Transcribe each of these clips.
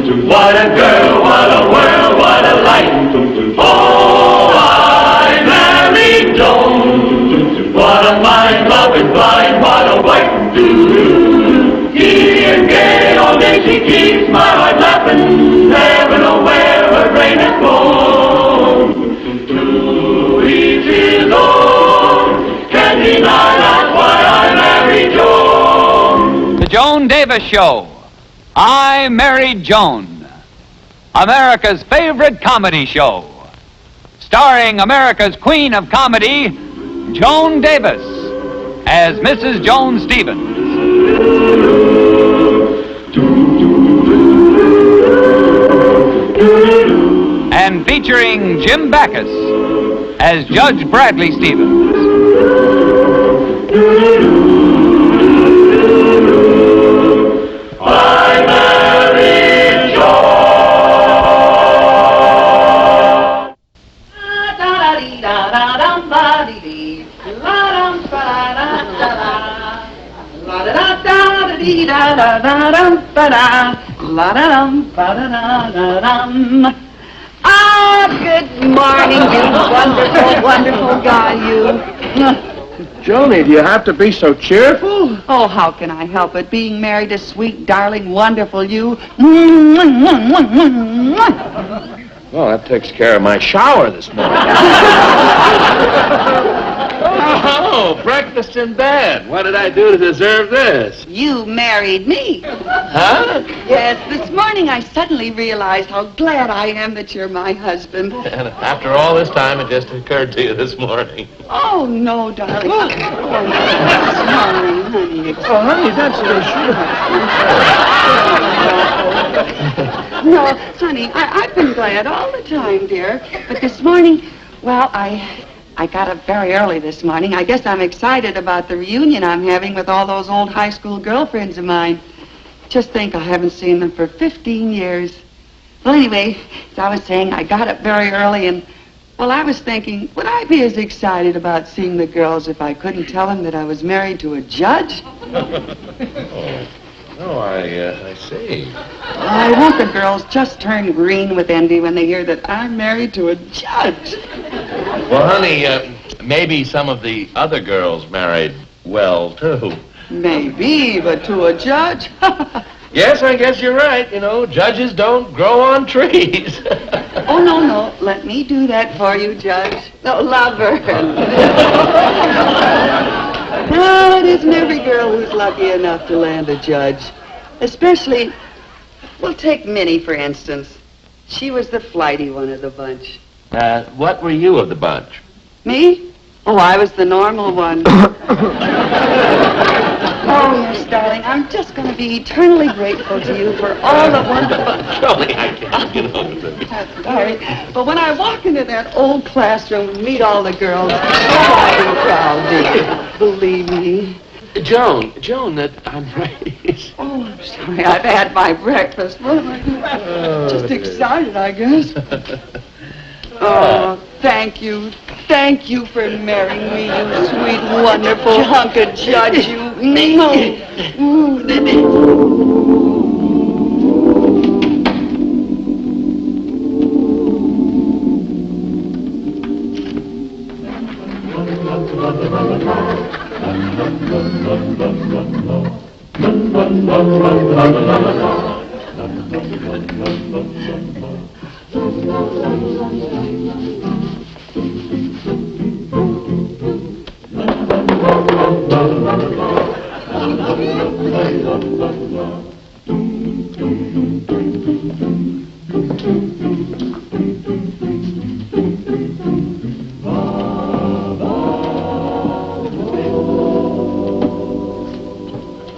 What a girl, what a world, what a life. Oh, I married Joan. What a mind, love is blind, what a wife. Easy and gay, all day she keeps my heart laughing. Never know where her brain has gone. To each his own, can't deny that's why I married Joan. The Joan Davis Show. I Married Joan, America's favorite comedy show, starring America's queen of comedy, Joan Davis, as Mrs. Joan Stevens. And featuring Jim Backus as Judge Bradley Stevens. I married Joan. Ah, good morning, you wonderful, wonderful guy, you. Joni, do you have to be so cheerful? Oh, how can I help it, being married to sweet, darling, wonderful you? Well, that takes care of my shower this morning. Oh, breakfast in bed. What did I do to deserve this? You married me. Huh? Yes, this morning I suddenly realized how glad I am that you're my husband. And after all this time, it just occurred to you this morning. Oh, no, darling. Oh, sorry, honey. Oh, honey, that's so sure. No, honey, I've been glad all the time, dear. But this morning, well, I got up very early this morning. I guess I'm excited about the reunion I'm having with all those old high school girlfriends of mine. Just think, I haven't seen them for 15 years. Well, anyway, as I was saying, I got up very early and, well, I was thinking, would I be as excited about seeing the girls if I couldn't tell them that I was married to a judge? Oh, I see. I want the girls just turn green with envy when they hear that I'm married to a judge. Well, honey, maybe some of the other girls married well, too. Maybe, but to a judge? Yes, I guess you're right. You know, judges don't grow on trees. Oh, no. Let me do that for you, Judge. No, lover. No, it isn't every girl who's lucky enough to land a judge. Especially, well, take Minnie, for instance. She was the flighty one of the bunch. What were you of the bunch? Me? Oh, I was the normal one. Oh, yes, darling, I'm just going to be eternally grateful to you for all the wonderful... Jolly, I can't get over it. Sorry, but when I walk into that old classroom and meet all the girls, I'm proud, dear. Believe me. Joan, I'm ready. Oh, I'm sorry, I've had my breakfast. What am I doing? Just excited, I guess. Oh, thank you. Thank you for marrying me, you sweet, wonderful hunk of judge, you.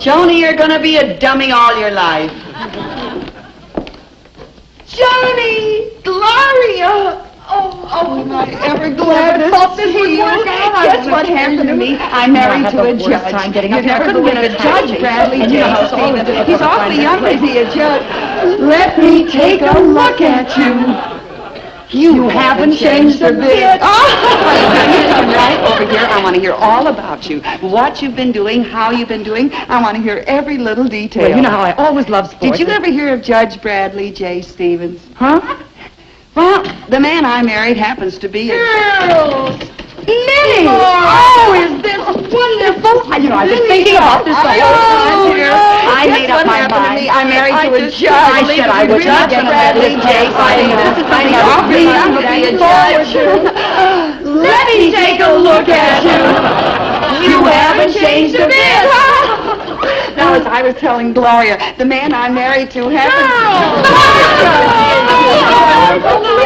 Joni, you're gonna be a dummy all your life. Joni! Gloria! Oh, am I ever glad to see you. Guess what happened to me? I married to a judge. You've never been a judge, Bradley J. Stevens. He's awfully young to be a judge. Let me take a look at you. You haven't changed a bit. Oh, you come right over here. I want want to hear all about you. What you've been doing, how you've been doing. I want to hear every little detail. Well, you know how I always love sports. Did you ever hear of Judge Bradley J. Stevens? Huh? Well, the man I married happens to be a... Girls! Minnie! Oh, is this wonderful? You know, I've been thinking about this the whole time here. I made up my mind. I'm married to a judge. I said I would Judge Bradley J. Stevens. Let me take a look at you. You haven't changed a bit, huh? Now, as I was telling Gloria, the man I'm married to happens...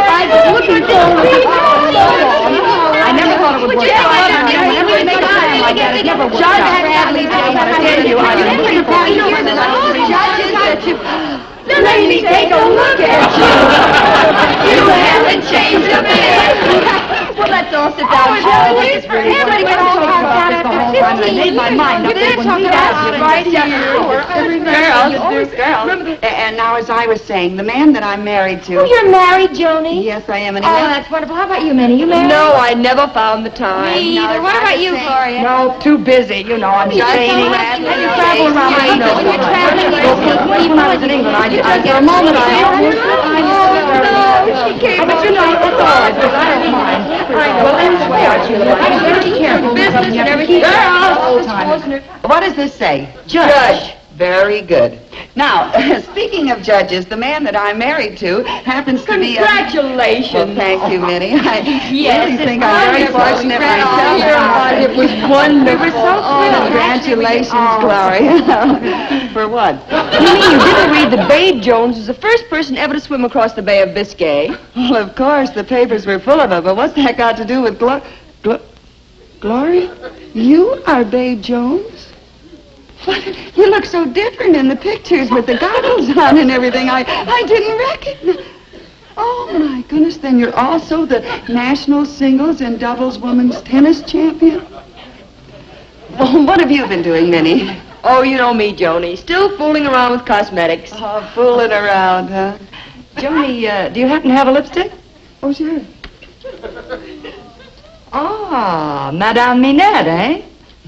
I was looking forward to I never thought it would work out. Whenever we make a plan like that, it never works out. Judge Bradley J. I tell you, I've been looking forward to let me take a look at you. You haven't changed a bit. Well, let's all sit down. Everybody went all about it the whole time. I made my mind up that when we got right girls. And now, as I was saying, the man that I'm married to... Oh, you're married, Joni? Yes, I am. And Oh, that's wonderful. How about you, Minnie? You married? No, I never found the time. Me either. What about you, Gloria? No, too busy. You know, I'm training. You travel around. I know. You're traveling. Even when I was in England, for a moment, I almost... But you know, that's all right, because I don't mind. Well, anyway, aren't you? I'm very careful. Business and everything. Girls! What does this say? Judge. Very good. Now, speaking of judges, the man that I'm married to happens to be a... Congratulations. Well, thank you, Minnie. I Yes, really think I'm very fortunate myself. It was wonderful. Congratulations, Gloria. For what? You mean you didn't read that Babe Jones was the first person ever to swim across the Bay of Biscay? Well, of course, the papers were full of it, but what's that got to do with Gloria? You are Babe Jones? What? You look so different in the pictures with the goggles on and everything. I didn't recognize. Oh, my goodness, then you're also the national singles and doubles women's tennis champion? Well, what have you been doing, Minnie? Oh, you know me, Joni. Still fooling around with cosmetics. Oh, fooling around, huh? Joni, do you happen to have a lipstick? Oh, sure. Ah, Madame Minette, eh?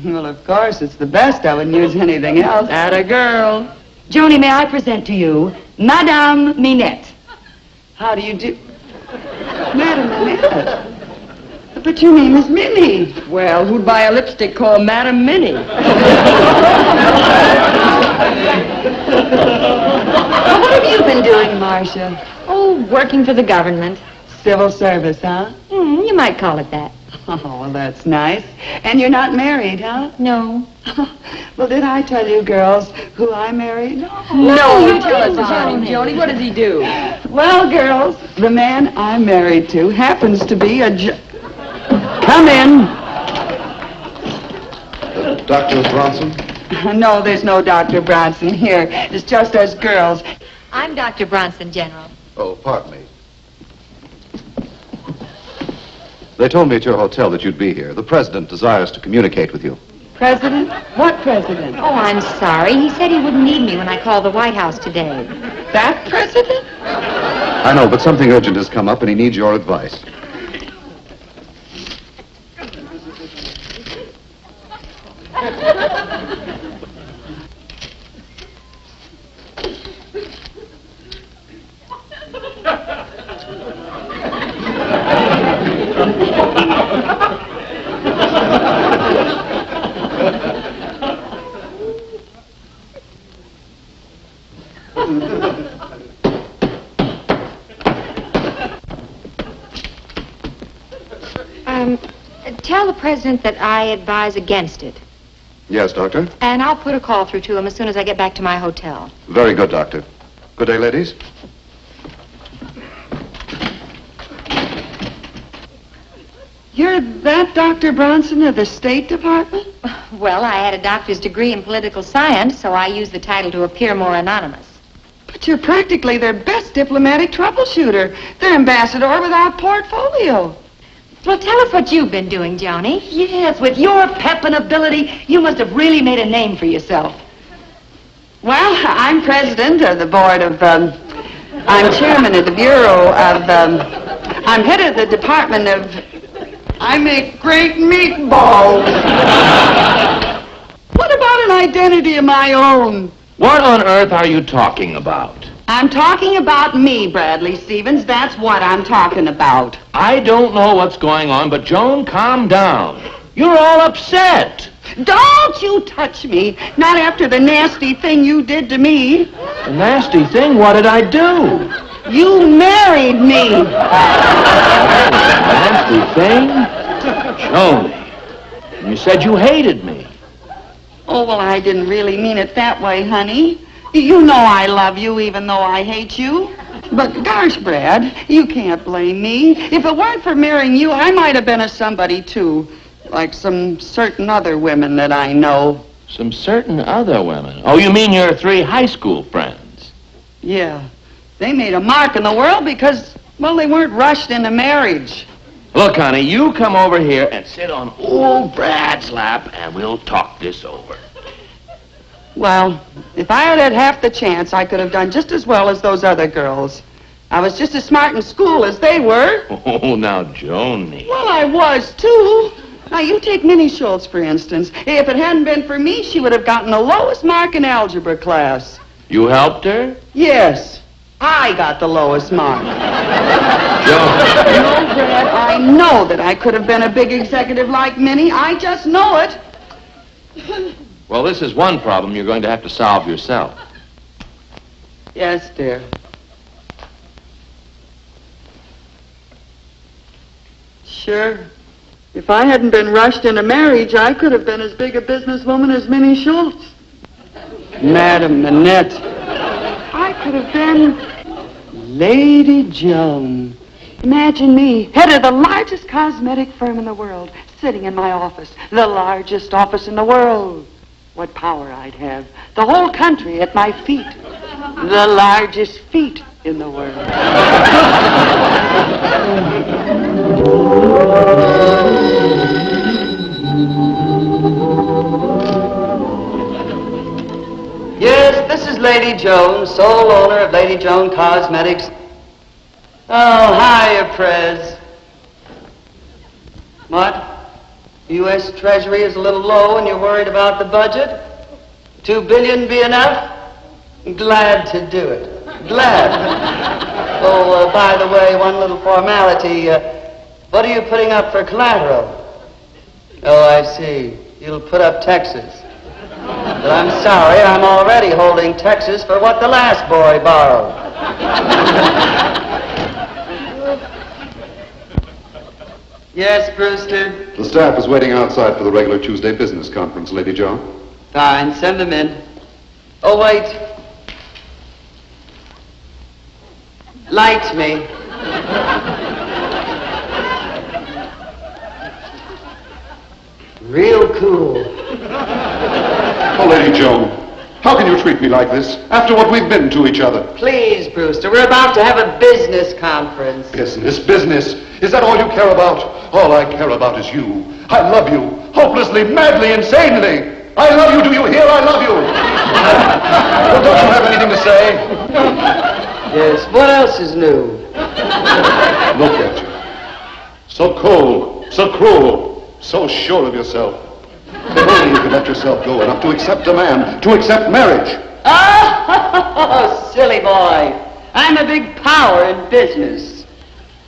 Well, of course, it's the best. I wouldn't use anything else. Atta girl. Joni, may I present to you Madame Minette? How do you do? Madam Minette. But your name is Minnie. Well, who'd buy a lipstick called Madam Minnie? What have you been doing, Marcia? Oh, working for the government. Civil service, huh? You might call it that. Oh, well, that's nice. And you're not married, huh? No. Well, did I tell you, girls, who I married? No, you tell us about him, Joni. What does he do? Well, girls, the man I'm married to happens to be a Come in. Dr. Bronson? No, there's no Dr. Bronson here. It's just us girls. I'm Dr. Bronson, General. Oh, pardon me. They told me at your hotel that you'd be here. The president desires to communicate with you. President? What president? Oh, I'm sorry. He said he wouldn't need me when I called the White House today. That president? I know, but something urgent has come up and he needs your advice. Tell the president that I advise against it. Yes, Doctor? And I'll put a call through to him as soon as I get back to my hotel. Very good, Doctor. Good day, ladies. You're that Dr. Bronson of the State Department? Well, I had a doctor's degree in political science, so I used the title to appear more anonymous. But you're practically their best diplomatic troubleshooter. Their ambassador without portfolio. Well, tell us what you've been doing, Joni. Yes, with your pep and ability, you must have really made a name for yourself. Well, I'm president of the board of, I'm chairman of the bureau of, I'm head of the department of, I make great meatballs. identity of my own. What on earth are you talking about? I'm talking about me, Bradley Stevens. That's what I'm talking about. I don't know what's going on, but Joan, calm down. You're all upset. Don't you touch me. Not after the nasty thing you did to me. A nasty thing? What did I do? You married me. Nasty thing? Joan, you said you hated me. Oh, well, I didn't really mean it that way, honey. You know I love you even though I hate you. But gosh, Brad, you can't blame me. If it weren't for marrying you, I might have been a somebody too. Like some certain other women that I know. Some certain other women? Oh, you mean your 3 high school friends? Yeah. They made a mark in the world because, well, they weren't rushed into marriage. Look, honey, you come over here and sit on old Brad's lap and we'll talk this over. Well, if I had had half the chance, I could have done just as well as those other girls. I was just as smart in school as they were. Oh, now, Joni. Well, I was, too. Now, you take Minnie Schultz, for instance. If it hadn't been for me, she would have gotten the lowest mark in algebra class. You helped her? Yes, I got the lowest mark. Joan. No, Brad, I know that I could have been a big executive like Minnie. I just know it. Well, this is one problem you're going to have to solve yourself. Yes, dear. Sure. If I hadn't been rushed into marriage, I could have been as big a businesswoman as Minnie Schultz. Madam Manette. I could have been Lady Joan. Imagine me, head of the largest cosmetic firm in the world, sitting in my office, the largest office in the world. What power I'd have. The whole country at my feet. The largest feet in the world. Yes, this is Lady Joan, sole owner of Lady Joan Cosmetics. Oh, hiya, Prez. What? U.S. Treasury is a little low and you're worried about the budget? $2 billion be enough? Glad to do it. Glad. Oh, by the way, one little formality. What are you putting up for collateral? Oh, I see. You'll put up Texas. But I'm sorry, I'm already holding Texas for what the last boy borrowed. Yes, Brewster? The staff is waiting outside for the regular Tuesday business conference, Lady Joan. Fine, send them in. Oh, wait. Light me. Real cool. Oh, Lady Joan, how can you treat me like this after what we've been to each other? Please, Brewster, we're about to have a business conference. Business. Is that all you care about? All I care about is you. I love you. Hopelessly, madly, insanely. I love you. Do you hear? I love you. Well, don't you have anything to say? Yes, what else is new? Look at you. So cold, so cruel, so sure of yourself. If only you could let yourself go enough to accept a man, to accept marriage. Oh, silly boy. I'm a big power in business.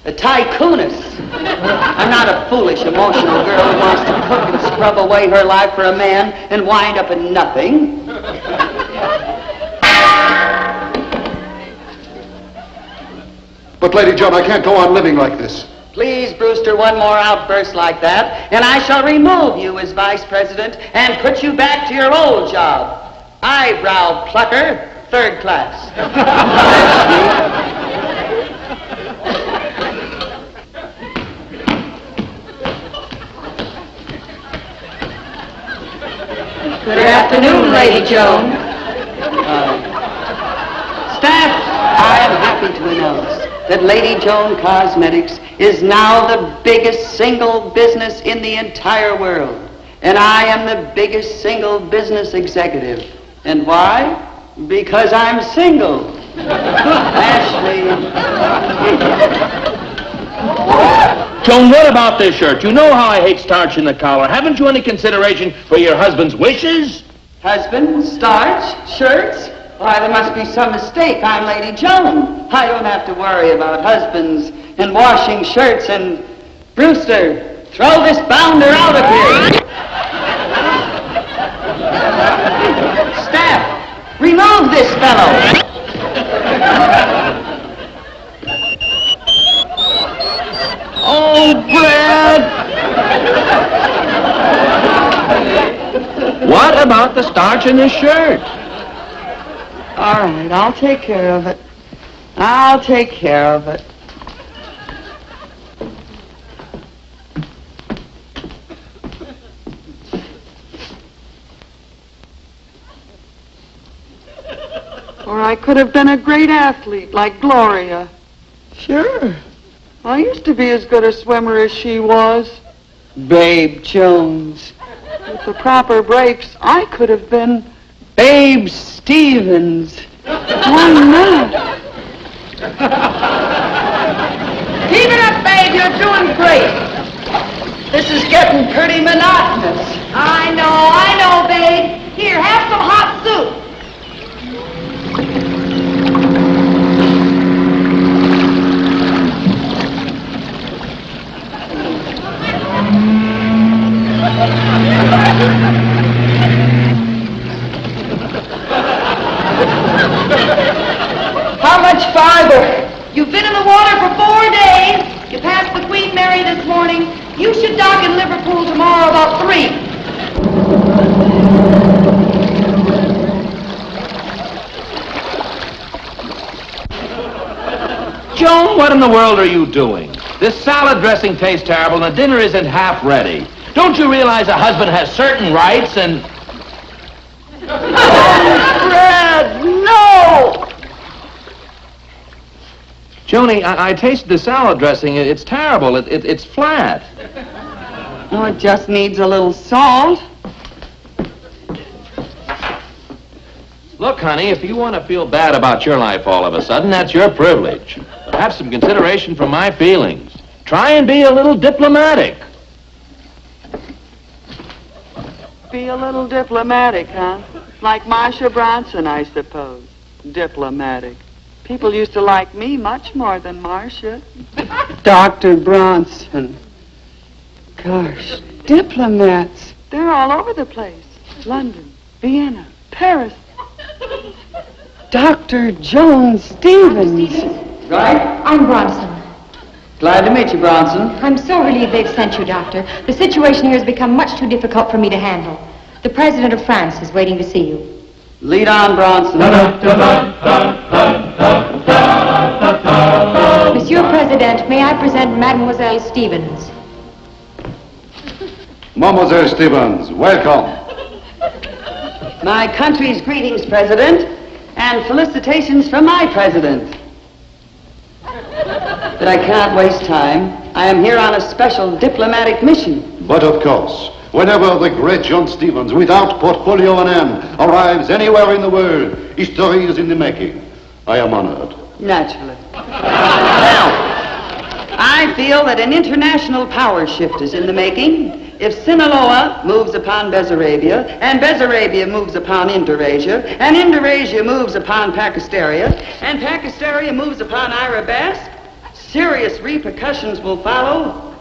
A tycoonist. I'm not a foolish, emotional girl who wants to cook and scrub away her life for a man and wind up in nothing. But, Lady Joan, I can't go on living like this. Please, Brewster, one more outburst like that, and I shall remove you as vice president and put you back to your old job. Eyebrow plucker, 3rd class. Good afternoon, Lady Joan. Staff, I am happy to announce that Lady Joan Cosmetics is now the biggest single business in the entire world. And I am the biggest single business executive. And why? Because I'm single. Ashley. Joan, what about this shirt? You know how I hate starch in the collar. Haven't you any consideration for your husband's wishes? Husband, starch, shirts. Why, there must be some mistake. I'm Lady Joan. I don't have to worry about husbands and washing shirts and... Brewster, throw this bounder out of here. Staff, remove this fellow. Oh, Brad! What about the starch in his shirt? All right, I'll take care of it. I'll take care of it. Or I could have been a great athlete like Gloria. Sure. I used to be as good a swimmer as she was. Babe Jones. With the proper brakes, I could have been Babe Stevens. Why not? Keep it up, babe. You're doing great. This is getting pretty monotonous. I know, babe. Here, have some hot soup. How much farther? You've been in the water for 4 days. You passed the Queen Mary this morning. You should dock in Liverpool tomorrow about 3. Joan, what in the world are you doing? This salad dressing tastes terrible and the dinner isn't half ready. Don't you realize a husband has certain rights and... Fred, no! Joni, I tasted the salad dressing. It's terrible. It's flat. Oh, it just needs a little salt. Look, honey, if you want to feel bad about your life all of a sudden, that's your privilege. But have some consideration for my feelings. Try and be a little diplomatic. Be a little diplomatic, huh? Like Marcia Bronson, I suppose. Diplomatic. People used to like me much more than Marcia. Dr. Bronson. Gosh, diplomats. They're all over the place. London, Vienna, Paris. Dr. Joan Stevens. Right? I'm Bronson. Glad to meet you, Bronson. I'm so relieved they've sent you, Doctor. The situation here has become much too difficult for me to handle. The President of France is waiting to see you. Lead on, Bronson. Monsieur President, may I present Mademoiselle Stevens? Mademoiselle Stevens, welcome. My country's greetings, President, and felicitations from my President. But I can't waste time. I am here on a special diplomatic mission. But of course, whenever the great John Stevens, without portfolio on hand, arrives anywhere in the world, history is in the making. I am honored. Naturally. Now, I feel that an international power shift is in the making. If Sinaloa moves upon Bessarabia, and Bessarabia moves upon Indonesia, and Indonesia moves upon Pakistaria, and Pakistaria moves upon Irabasc, serious repercussions will follow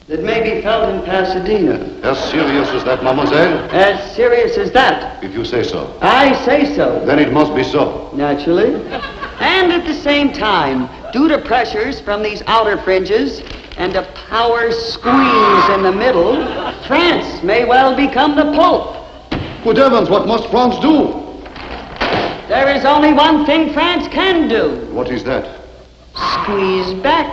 that may be felt in Pasadena. As serious as that, mademoiselle? As serious as that. If you say so. I say so. Then it must be so. Naturally. And at the same time, due to pressures from these outer fringes and a power squeeze in the middle, France may well become the Pope. Good heavens, what must France do? There is only one thing France can do. What is that? Squeeze back.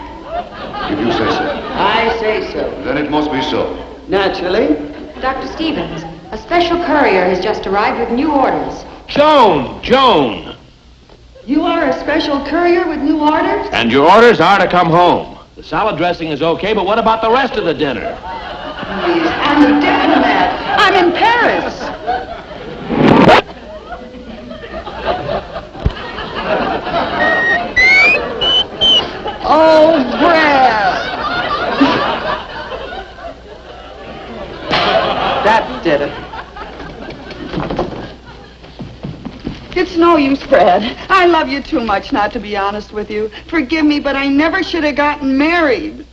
If you say so. I say so. Then it must be so. Naturally. Dr. Stevens, a special courier has just arrived with new orders. Joan! You are a special courier with new orders? And your orders are to come home. The salad dressing is okay, but what about the rest of the dinner? Please, I'm a diplomat. I'm in Paris. Oh, Brad. That did it. It's no use, Brad. I love you too much not to be honest with you. Forgive me, but I never should have gotten married.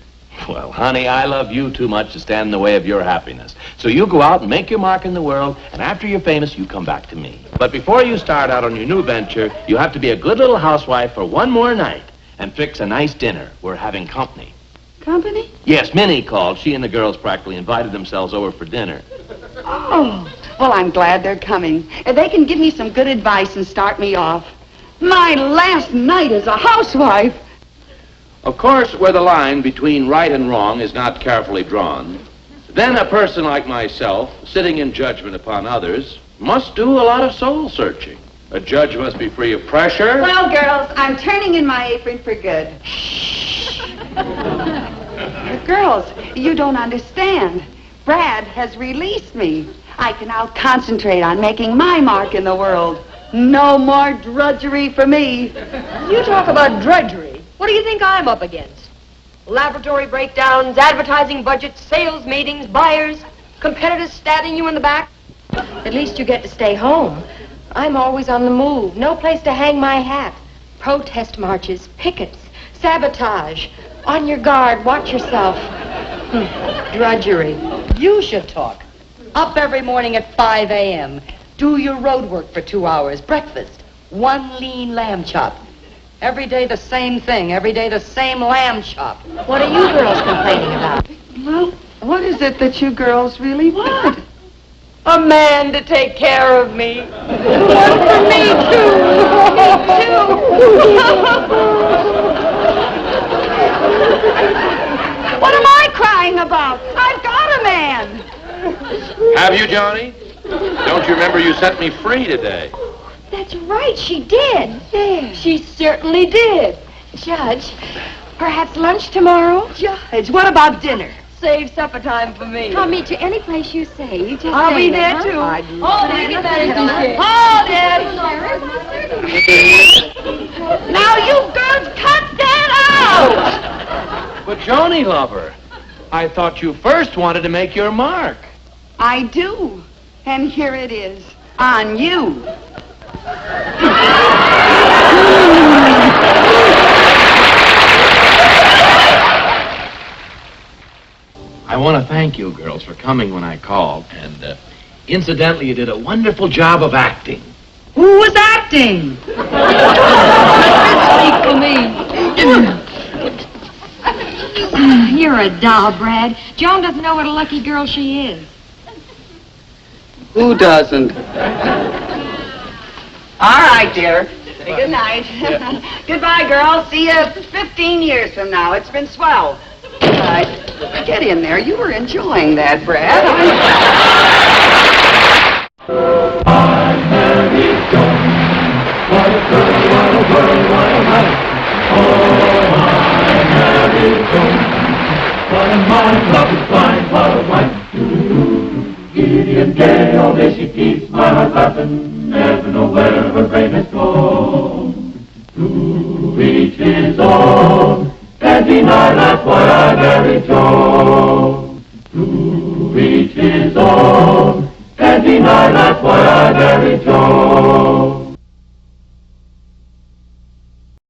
Well, honey, I love you too much to stand in the way of your happiness. So you go out and make your mark in the world, and after you're famous, you come back to me. But before you start out on your new venture, you have to be a good little housewife for one more night and fix a nice dinner. We're having company. Company? Yes, Minnie called. She and the girls practically invited themselves over for dinner. Oh, well, I'm glad they're coming. They can give me some good advice and start me off. My last night as a housewife. Of course, where the line between right and wrong is not carefully drawn, then a person like myself, sitting in judgment upon others, must do a lot of soul searching. A judge must be free of pressure. Well, girls, I'm turning in my apron for good. Girls, you don't understand. Brad has released me. I can now concentrate on making my mark in the world. No more drudgery for me. You talk about drudgery. What do you think I'm up against? Laboratory breakdowns, advertising budgets, sales meetings, buyers, competitors stabbing you in the back. At least you get to stay home. I'm always on the move. No place to hang my hat. Protest marches, pickets, sabotage. On your guard. Watch yourself. Drudgery. You should talk. Up every morning at 5 a.m. Do your road work for 2 hours. Breakfast. One lean lamb chop. Every day the same thing. Every day the same lamb chop. What are you girls complaining about? Well, what is it that you girls really want? A man to take care of me. One for me, too. Me, too. What am I crying about? I've got a man. Have you, Johnny? Don't you remember you set me free today? That's right, she did. Yes. She certainly did. Judge, perhaps lunch tomorrow? Judge, what about dinner? Save supper time for me. I'll meet you any place you say. You just I'll say be that, there, huh? too. Hold it. Now you girls cut that out! But Johnny, lover, I thought you first wanted to make your mark. I do. And here it is. On you. I want to thank you girls for coming when I called, and incidentally, you did a wonderful job of acting. Who was acting? Speak for me. You're a doll, Brad. Joan doesn't know what a lucky girl she is. Who doesn't? All right, dear. Say good night. Goodbye, girls. See you 15 years from now. It's been swell. All right. Get in there. You were enjoying that, Brad. I married Joan. What a girl, what a world, what a life. Oh, I married Joan. What a mind, love is blind, what a wife. Giddy and gay, all day she keeps my heart laughing. Never know where her brain has gone. To each his own. Can't deny that's why I married Joan. To each his own. Can't deny that's why I married Joan.